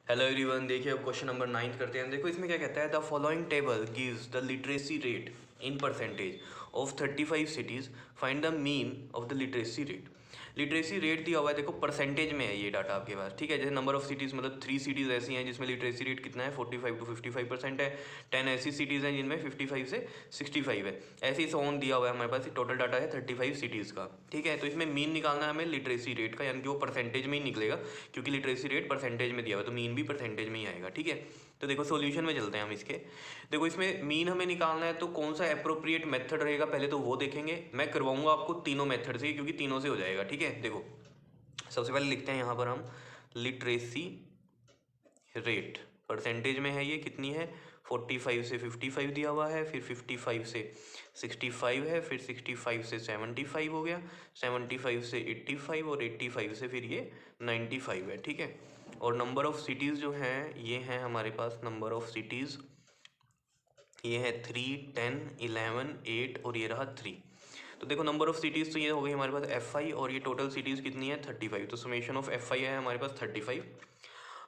Hello everyone, देखिए अब question number 9 करते हैं। देखो इसमें क्या कहता है, the following table gives the literacy rate in percentage of 35 cities, find the mean of the literacy rate. Literacy rate दिया हुआ है, देखो परसेंटेज में है ये डाटा आपके पास, ठीक है। जैसे नंबर ऑफ सिटीज़ मतलब 3 सिटीज़ ऐसी हैं जिसमें लिटरेसी रेट कितना है 45 to 55% है। 10 ऐसी सिटीज़ हैं जिनमें 55 से 65 है। ऐसे ही सोन दिया हुआ है हमारे पास, टोटल डाटा है 35 सिटीज़ का, ठीक है। तो इसमें मीन निकालना है हमें लिटरेसी रेट का, यानी कि वो परसेंटेज में ही निकलेगा क्योंकि लिटरेसी रेट परसेंटेज में दिया हुआ है, तो मीन भी परसेंटेज में ही आएगा, ठीक है। तो देखो सॉल्यूशन में चलते हैं हम इसके। देखो इसमें मीन हमें निकालना है तो कौन सा एप्रोप्रिएट मेथड रहेगा पहले तो वो देखेंगे। मैं करवाऊंगा आपको तीनों मेथड से क्योंकि तीनों से हो जाएगा, ठीक है। देखो सबसे पहले लिखते हैं यहाँ पर हम लिटरेसी रेट, परसेंटेज में है ये कितनी है 45 से 55 दिया हुआ है, फिर 55 से 65 है, फिर 65 से 75 हो गया, 75 से 85 और 85 से फिर ये 95 है, ठीक है। और नंबर ऑफ़ सिटीज़ जो हैं ये हैं हमारे पास, नंबर ऑफ़ सिटीज़ ये है 3, 10, 11, 8 और ये रहा 3। तो देखो नंबर ऑफ़ सिटीज़ तो ये हो गई हमारे पास FI, और ये टोटल सिटीज़ कितनी है 35। तो समेशन ऑफ FI है हमारे पास 35।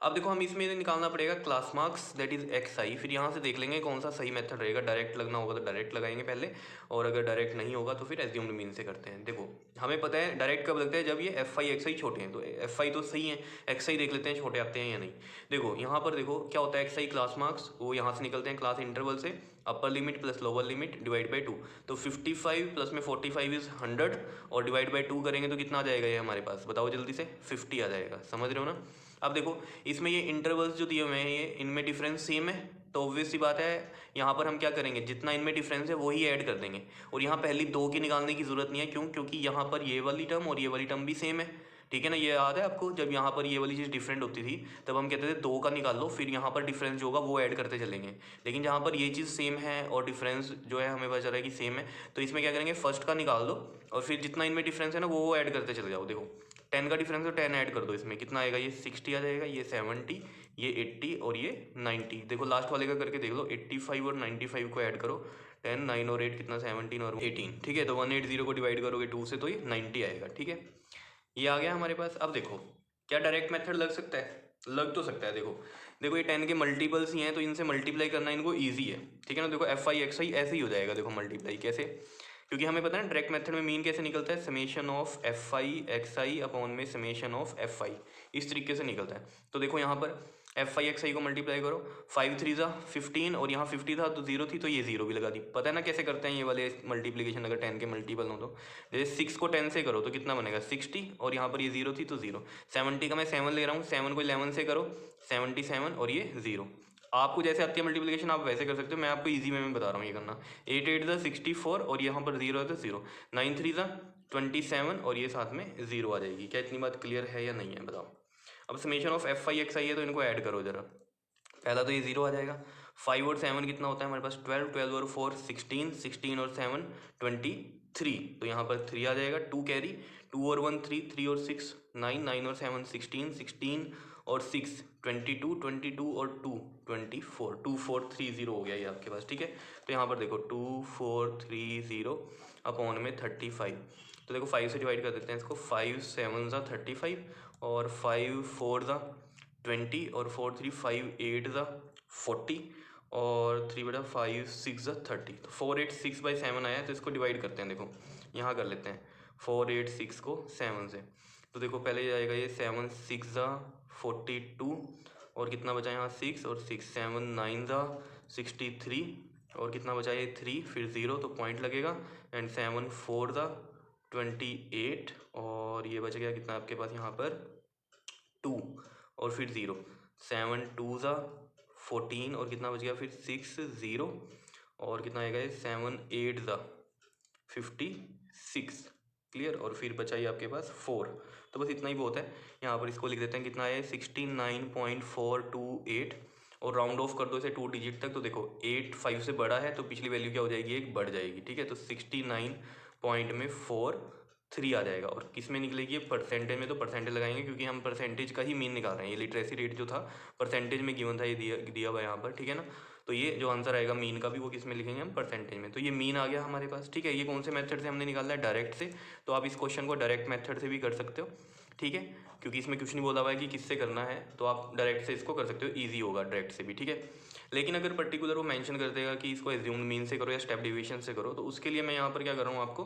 अब देखो हम इसमें निकालना पड़ेगा class marks, that is XI। फिर यहाँ से देख लेंगे कौन सा सही मेथड रहेगा। डायरेक्ट लगना होगा तो डायरेक्ट लगाएंगे पहले, और अगर डायरेक्ट नहीं होगा तो फिर एज्यूम्ड मीन से करते हैं। देखो हमें पता है डायरेक्ट कब लगता है, जब ये FI XI छोटे हैं। तो FI तो सही है, XI देख लेते हैं छोटे आते हैं या नहीं। देखो यहाँ पर देखो क्या होता है, XI क्लास मार्क्स वो यहाँ से निकलते हैं क्लास इंटरवल से, upper limit plus lower limit divide by 2। तो 55 प्लस में 45 इज़ 100 और डिवाइड बाई 2 करेंगे तो कितना आ जाएगा ये हमारे पास, बताओ जल्दी से, 50 आ जाएगा। समझ रहे हो ना। अब देखो इसमें ये इंटरवल्स जो दिए हुए हैं ये इनमें डिफरेंस सेम है, तो ऑब्वियस सी बात है यहाँ पर हम क्या करेंगे, जितना इनमें डिफरेंस है वही ऐड कर देंगे। और यहाँ पहली दो की निकालने की ज़रूरत नहीं है, क्यों, क्योंकि यहाँ पर ये वाली टर्म और ये वाली टर्म भी सेम है, ठीक है ना। ये याद है आपको, जब यहाँ पर ये वाली चीज़ डिफरेंट होती थी तब हम कहते थे दो का निकाल लो, फिर यहाँ पर डिफरेंस जो होगा वो ऐड करते चलेंगे। लेकिन जहाँ पर ये चीज़ सेम है और डिफरेंस जो है हमें पता चला है कि सेम है, तो इसमें क्या करेंगे, फर्स्ट का निकाल दो और फिर जितना इनमें डिफरेंस है ना वो ऐड करते चले जाओ। देखो 10 का डिफरेंस है, 10 ऐड कर दो, इसमें कितना आएगा, ये 60 आ जाएगा, ये 70, ये 80 और ये 90। देखो लास्ट वाले का करके देख लो, 85 और 95 को ऐड करो, 10, 9 और 8 कितना, 17 और 18, ठीक है। तो 180 को डिवाइड करोगे 2 से तो ये 90 आएगा, ठीक है। ये आ गया हमारे पास। अब देखो क्या डायरेक्ट मेथड लग सकता है, लग तो सकता है। देखो देखो ये 10 के मल्टीपल्स ही हैं तो इनसे मल्टीप्लाई करना इनको ईजी है, ठीक है ना। देखो FI XI ऐसे ही हो जाएगा। देखो मल्टीप्लाई कैसे, क्योंकि हमें पता है ना डायरेक्ट मेथड में मीन कैसे निकलता है, summation of FI XI upon में समेशन ऑफ FI, इस तरीके से निकलता है। तो देखो यहाँ पर FI XI को मल्टीप्लाई करो, 5 3 ज़ा 15 और यहाँ 50 था तो 0 थी तो ये 0 भी लगा दी। पता है ना कैसे करते हैं ये वाले मल्टीप्लिकेशन, अगर 10 के मल्टीपल हो तो। जैसे 6 को 10 से करो तो कितना बनेगा 60, और यहाँ पर ये 0 थी तो 0। 70 का मैं 7 ले रहा हूँ, 7 को 11 से करो 77 और ये 0। आपको जैसे आती है मल्टीप्लिकेशन आप वैसे कर सकते हो, मैं आपको इजी वे में बता रहा हूँ ये करना। 8 8 ज़ा 64 और यहाँ पर 0 है तो 0, 9 3 ज़ा 27 और ये साथ में 0 आ जाएगी। क्या इतनी बात क्लियर है या नहीं है, बताओ। अब समेशन ऑफ FI XI है तो इनको ऐड करो जरा। पहला तो ये 0 आ जाएगा, 5 और 7 कितना होता है हमारे पास 12, 12 और 4 16, 16 और 7 23, तो यहाँ पर 3 आ जाएगा, 2 कैरी, 2 और 1 3, 3 और 6 9, 9 और 7 16, 16 और 6 22, 22 और 2 24, 2 4 3 0 हो गया ये आपके पास, ठीक है। तो यहाँ पर देखो 2 4 3 0 अपॉन में 35। तो देखो 5 से डिवाइड कर देते हैं इसको, 5 7 ज़ा 35 और 5 4 ज़ा 20 और 4 3 5 8 ज़ा 40 और 3 बेटा 5 6 ज़ा 30। तो 4 8 6 बाई 7 आया, तो इसको डिवाइड करते हैं। देखो यहाँ कर लेते हैं 4 8 6 को 7 से। तो देखो पहले ये आएगा ये 7 6 ज़ा 42 और कितना बचा यहाँ 6 और 6 7 9 ज़ा 63 और कितना बचा ये 3 फिर 0 तो पॉइंट लगेगा, एंड 7 4 ज़ा 28 और ये बच गया कितना आपके पास यहाँ पर 2 और फिर 0, 7 2 ज़ा 14 और कितना बच गया फिर 6 0 और कितना आएगा ये 7 8 ज़ा 56, क्लियर। और फिर बचा ये आपके पास 4। तो बस इतना ही बहुत है, यहाँ पर इसको लिख देते हैं कितना है 69.428 और राउंड ऑफ कर दो इसे 2 डिजिट तक। तो देखो 8 5 से बड़ा है तो पिछली वैल्यू क्या हो जाएगी, एक बढ़ जाएगी, ठीक है। तो 69 पॉइंट में 4 3 आ जाएगा। और किस में निकलेगी, परसेंटेज में, तो परसेंटेज लगाएंगे क्योंकि हम परसेंटेज का ही मीन निकाल रहे हैं। ये लिटरेसी रेट जो था परसेंटेज में गिवन था, ये दिया हुआ यहाँ पर, ठीक है ना। तो ये जो आंसर आएगा मीन का भी वो किस में लिखेंगे हम, परसेंटेज में। तो ये मीन आ गया हमारे पास, ठीक है। ये कौन से मेथड से हमने निकाला है, डायरेक्ट से। तो आप इस क्वेश्चन को डायरेक्ट मेथड से भी कर सकते हो, ठीक है, क्योंकि इसमें कुछ नहीं बोला हुआ है कि किससे करना है, तो आप डायरेक्ट से इसको कर सकते हो, ईजी होगा डायरेक्ट से भी, ठीक है। लेकिन अगर पर्टिकुलर वो मेंशन कर देगा कि इसको एज्यूम्ड मीन से करो या स्टेप डेविएशन से करो, तो उसके लिए मैं यहाँ पर क्या कर रहा हूँ, आपको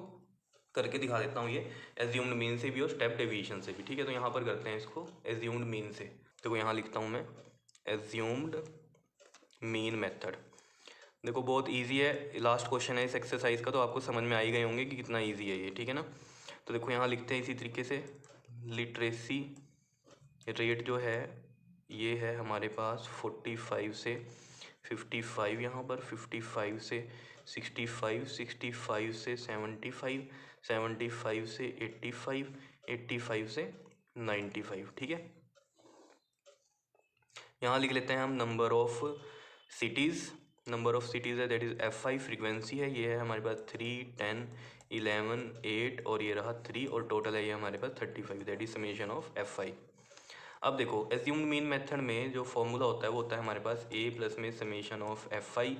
करके दिखा देता हूँ, ये एज्यूम्ड मीन से भी और स्टेप डेविएशन से भी, ठीक है। तो यहाँ पर करते हैं इसको एज्यूम्ड मीन से। देखो यहाँ लिखता हूँ मैं एज्यूम्ड मीन मेथड। देखो बहुत इजी है, लास्ट क्वेश्चन है इस एक्सरसाइज का, तो आपको समझ में आ ही गए होंगे कि कितना इजी है ये, ठीक है ना। तो देखो यहाँ लिखते हैं इसी तरीके से, लिटरेसी रेट जो है ये है हमारे पास 45 से 55, यहाँ पर 55 से 65, 65 से 75, 75 से 85, 85 से 95, ठीक है। यहाँ लिख लेते हैं हम number of cities. Number of cities है दैट इज़ F5, फ्रीक्वेंसी है ये है हमारे पास 3, 10, 11, 8 और ये रहा 3 और टोटल है ये हमारे पास 35, that is summation of F5। अब देखो एज्यूम्ड मीन मेथड में जो फॉर्मूला होता है वो होता है हमारे पास a प्लस में summation of F5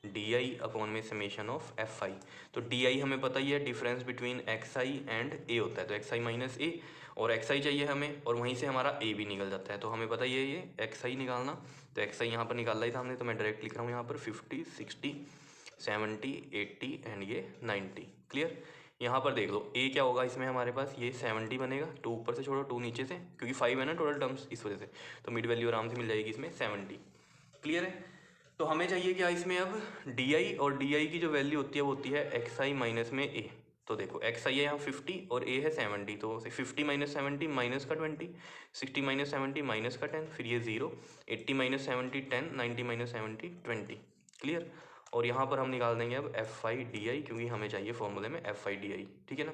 D upon में समेशन ऑफ F5। तो डी हमें पता ही है difference between xi and a होता है, तो xi माइनस a और xi चाहिए हमें, और वहीं से हमारा a भी निकल जाता है, तो हमें पता ही है ये xi निकालना, तो xi यहाँ पर निकाला ही था हमने, तो मैं डायरेक्ट लिख रहा हूँ यहाँ पर 50, 60, 70, 80 एंड ये 90। क्लियर। यहाँ पर देख लो a क्या होगा इसमें हमारे पास, ये 70 बनेगा, 2 ऊपर से छोड़ो 2 नीचे से, क्योंकि 5 है ना टोटल टर्म्स इस वजह से, तो मिड वैल्यू आराम से मिल जाएगी इसमें 70। क्लियर है। तो हमें चाहिए क्या इसमें अब डी और डी की जो वैल्यू होती है वो होती है xi माइनस में a। तो देखो xi है यहाँ 50 और a है 70, तो 50 माइनस 70 माइनस का 20, 60 माइनस 70 माइनस का 10, फिर ये 0, 80 माइनस 70 10, 90 माइनस 70 20। क्लियर। और यहाँ पर हम निकाल देंगे अब F5 डी, क्योंकि हमें चाहिए फॉर्मूले में F5 डी, ठीक है ना।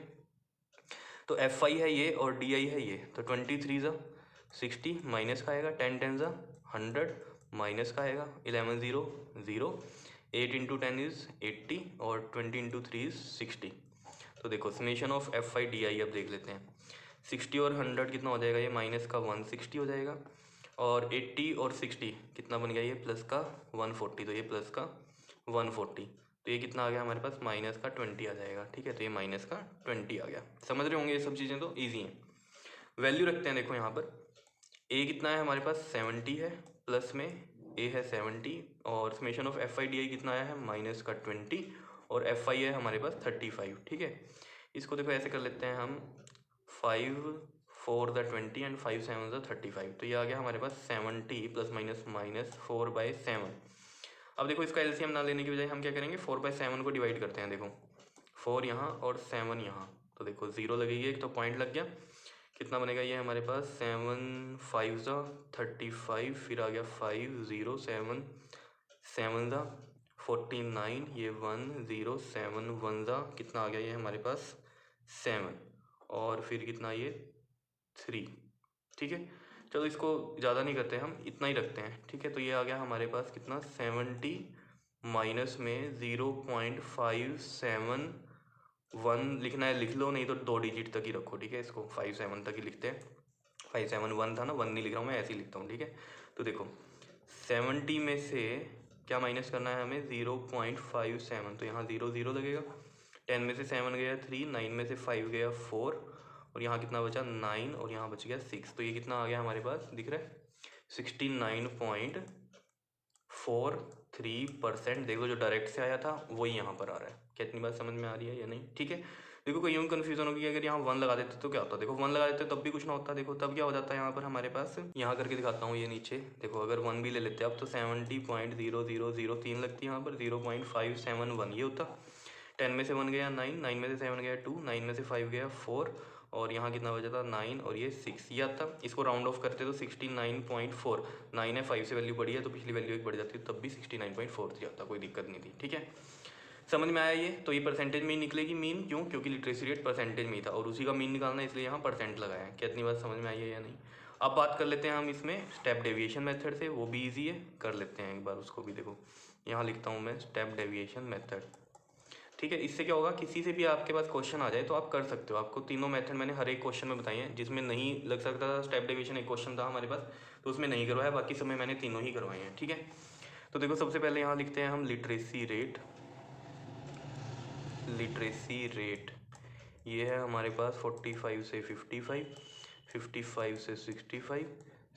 तो F5 है ये और डी है ये, तो 23 ज़ा 60 माइनस का आएगा, 10 10 ज़ा 100 माइनस का आएगा, 11 0 0, 8 इंटू 10 इज़ 80 और 20 इंटू 3 इज़ 60। तो देखो समेशन ऑफ F5 डी अब देख लेते हैं, 60 और 100 कितना हो जाएगा, ये माइनस का 160 हो जाएगा, और 80 और 60 कितना बन गया, ये प्लस का 140, तो ये प्लस का 140, तो ये कितना आ गया हमारे पास माइनस का 20 आ जाएगा, ठीक है। तो ये माइनस का 20 आ गया, समझ रहे होंगे ये सब चीज़ें, तो ईजी हैं। वैल्यू रखते हैं, देखो यहाँ पर a कितना है हमारे पास 70 है, प्लस में a है 70 और समेशन ऑफ F5 डी कितना आया है माइनस का 20 और F5 है हमारे पास 35, ठीक है। इसको देखो ऐसे कर लेते हैं हम 5 4 द 20 एंड 5 7 द 35, तो ये आ गया हमारे पास 70 प्लस माइनस माइनस 4/7। अब देखो इसका एलसीएम ना लेने की बजाय हम क्या करेंगे, 4/7 को डिवाइड करते हैं, देखो 4 यहाँ और 7 यहाँ, तो देखो 0 लगेगी एक, तो पॉइंट लग गया, कितना बनेगा ये हमारे पास 7 5 ज़ा 35, फिर आ गया 5 0 7 7 ज़ा 49, ये 1 0 7 1 ज़ा कितना आ गया ये हमारे पास 7, और फिर कितना ये 3, ठीक है। चलो इसको ज़्यादा नहीं करते हम, इतना ही रखते हैं, ठीक है। तो ये आ गया हमारे पास कितना 70 माइनस में 0.571 लिखना है लिख लो, नहीं तो 2 डिजिट तक ही रखो, ठीक है। इसको 57 तक ही लिखते हैं, 571 था ना, 1 नहीं लिख रहा हूँ मैं, ऐसे ही लिखता हूँ, ठीक है। तो देखो 70 में से क्या माइनस करना है हमें 0.57, तो यहाँ 0 0 लगेगा, 10 में से 7 गया 3, 9 में से 5 गया 4 और यहाँ कितना बचा 9 और यहाँ बच गया 6, तो ये कितना आ गया हमारे पास दिख रहा है 69.43%। देखो जो डायरेक्ट से आया था वही यहाँ पर आ रहा है, क्या इतनी बात समझ में आ रही है या नहीं, ठीक है। देखो कोई यूँ कन्फ्यूजन होगी अगर यहाँ 1 लगा देते तो क्या होता, देखो 1 लगा देते तब भी कुछ ना होता, देखो तब क्या हो जाता है यहाँ पर हमारे पास, यहाँ करके दिखाता हूँ ये नीचे, देखो अगर 1 भी ले लेते अब तो 70.0003 लगती है यहाँ पर, 0.571 ये होता, 10 में से 1 गया 9, 9 में से 7 गया 2, 9 में से 5 गया 4 और यहाँ कितना बचा था 9 और ये 6, ये आता। इसको राउंड ऑफ करते तो 69.4, 9 है 5 से वैल्यू बढ़ी है तो पिछली वैल्यू एक बढ़ जाती है, तब भी 69.43 आता, कोई दिक्कत नहीं थी, ठीक है। समझ में आया ये, तो ये परसेंटेज में ही निकलेगी मीन, क्यों, क्योंकि लिटरेसी रेट परसेंटेज में ही था और उसी का मीन निकालना है, इसलिए यहाँ परसेंट लगाया है। क्या इतनी बात समझ में आई है या नहीं। अब बात कर लेते हैं हम इसमें स्टेप डेविएशन मेथड से, वो भी ईजी है, कर लेते हैं एक बार उसको भी। देखो यहाँ लिखता हूँ मैं स्टेप डेविएशन मेथड, ठीक है। इससे क्या होगा, किसी से भी आपके पास क्वेश्चन आ जाए तो आप कर सकते हो, आपको तीनों मेथड मैंने हर एक क्वेश्चन में बताई हैं, जिसमें नहीं लग सकता था स्टेप डेविएशन एक क्वेश्चन था हमारे पास तो उसमें नहीं करवाया, बाकी समय मैंने तीनों ही करवाए हैं, ठीक है। तो देखो सबसे पहले यहाँ लिखते हैं हम लिटरेसी रेट, लिटरेसी रेट ये है हमारे पास 45 से 55, 55 से 65,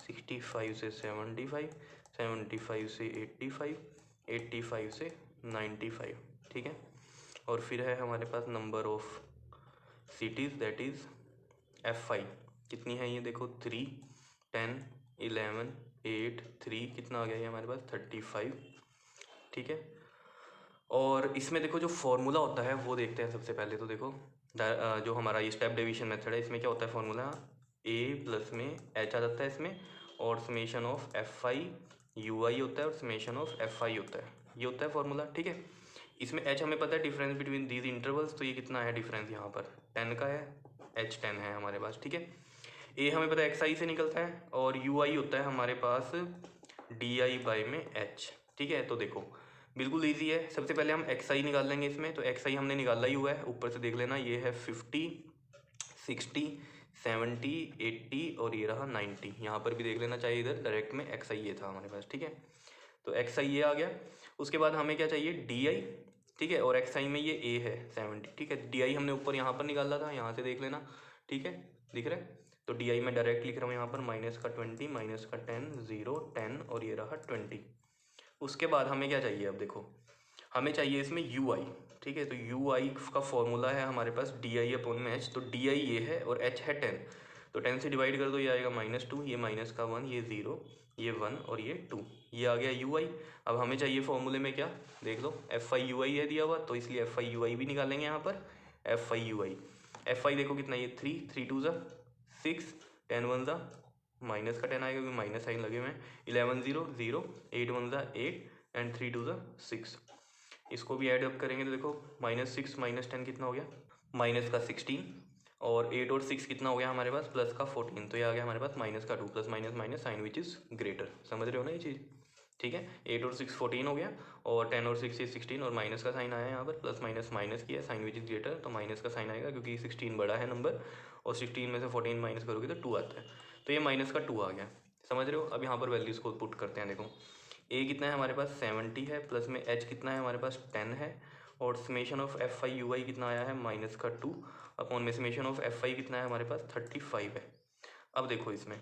65 से 75, 75 से 85, 85 से 95, ठीक है। और फिर है हमारे पास number of cities, that is F5 कितनी है ये देखो 3, 10, 11, 8, 3 कितना आ गया ये हमारे पास 35, ठीक है। और इसमें देखो जो फॉर्मूला होता है वो देखते हैं सबसे पहले। तो देखो जो हमारा ये स्टेप डिवीजन मेथड है, इसमें क्या होता है फॉर्मूला, a प्लस में h आ जाता है इसमें, और समेशन ऑफ F5 UI होता है और समेशन ऑफ F5 होता है, ये होता है फॉर्मूला, ठीक है। इसमें h हमें पता है डिफरेंस बिटवीन दीज इंटरवल्स, तो ये कितना है डिफरेंस यहाँ पर 10 का है, h 10 है हमारे पास, ठीक है। a हमें पता है xi से निकलता है और ui होता है हमारे पास di बाई में h, ठीक है। तो देखो बिल्कुल इजी है, सबसे पहले हम xi निकाल लेंगे इसमें। तो xi हमने निकाला ही हुआ है, ऊपर से देख लेना, ये है 50, 60, 70, 80 और ये रहा 90। यहाँ पर भी देख लेना चाहिए, इधर डायरेक्ट में xi ये था हमारे पास, ठीक है। तो xi ये आ गया। उसके बाद हमें क्या चाहिए di, ठीक है, और xi में ये a है 70, ठीक है। di हमने ऊपर यहाँ पर निकाला था, यहाँ से देख लेना, ठीक है, दिख रहा है। तो di मैं डायरेक्ट लिख रहा हूँ यहाँ पर, माइनस का 20, माइनस का 10, 0, 10 और ये रहा 20। उसके बाद हमें क्या चाहिए, अब देखो हमें चाहिए इसमें ui, ठीक है। तो ui का फॉर्मूला है हमारे पास di अपॉन में h। तो di ये है और h है 10, तो 10 से डिवाइड कर दो, ये आएगा -2, ये माइनस का 1, ये 0, ये 1 और ये 2, ये आ गया ui। अब हमें चाहिए फॉर्मूले में क्या, देख लो F5 ui है दिया हुआ, तो इसलिए F5 ui भी निकालेंगे यहाँ पर। F5 ui, F5 देखो कितना, ये 3, 3 2 ज़ा 6, 10 1 ज़ा माइनस का 10 आएगा क्योंकि माइनस साइन लगे हुए हैं, 11 0 0, 8 1 ज़ा 8 एंड 3 2 ज़ा 6। इसको भी ऐड अप करेंगे तो देखो -6 -10 कितना हो गया, माइनस का 16, और 8 और 6 कितना हो गया हमारे पास, प्लस का 14। तो ये आ गया हमारे पास माइनस का 2, plus minus minus sign which is greater, समझ रहे हो ना ये चीज़, ठीक है। 8 और 6 14 हो गया, और 10 और 6 ये 16, और माइनस का साइन आया यहाँ पर, प्लस माइनस माइनस किया, साइन विच इज़ ग्रेटर, तो माइनस का साइन आएगा क्योंकि 16 बड़ा है नंबर, और 16 में से 14 माइनस करोगे तो 2 आता है। तो ये माइनस का 2 आ गया, समझ रहे हो। अब यहाँ पर वैल्यूज़ को पुट करते हैं, देखो a कितना है हमारे पास 70 है, प्लस में h कितना है हमारे पास 10 है, और समेशन ऑफ F5 ui कितना आया है माइनस का 2, अपॉन में समेशन ऑफ F5 कितना है हमारे पास 35 है। अब देखो इसमें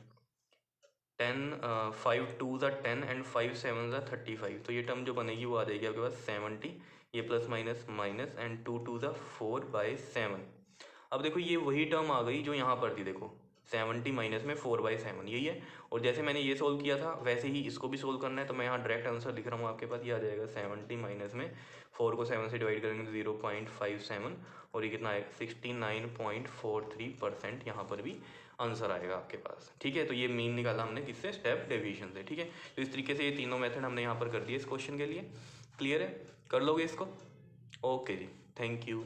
10 5 2 ज़ा 10 एंड 5 7 ज़ा 35, तो ये टर्म जो बनेगी वो आ जाएगी आपके पास 70, ये प्लस माइनस माइनस एंड 2 2 ज़ा 4/7। अब देखो ये वही टर्म आ गई जो यहाँ पर थी, देखो 70 माइनस में 4/7 यही है। और जैसे मैंने ये सोल्व किया था वैसे ही इसको भी सोल्व करना है, तो मैं यहाँ डायरेक्ट आंसर लिख रहा हूँ आपके पास, ये आ जाएगा 70 माइनस में 4 को 7 से डिवाइड करेंगे 0.57, और ये कितना आएगा 69.43%, यहाँ पर भी आंसर आएगा आपके पास, ठीक है। तो ये मीन निकाला हमने किससे, स्टेप डिवीजन से, ठीक है। तो इस तरीके से ये तीनों मेथड हमने यहाँ पर कर दिए इस क्वेश्चन के लिए। क्लियर है, कर लोगे इसको, ओके जी, थैंक यू।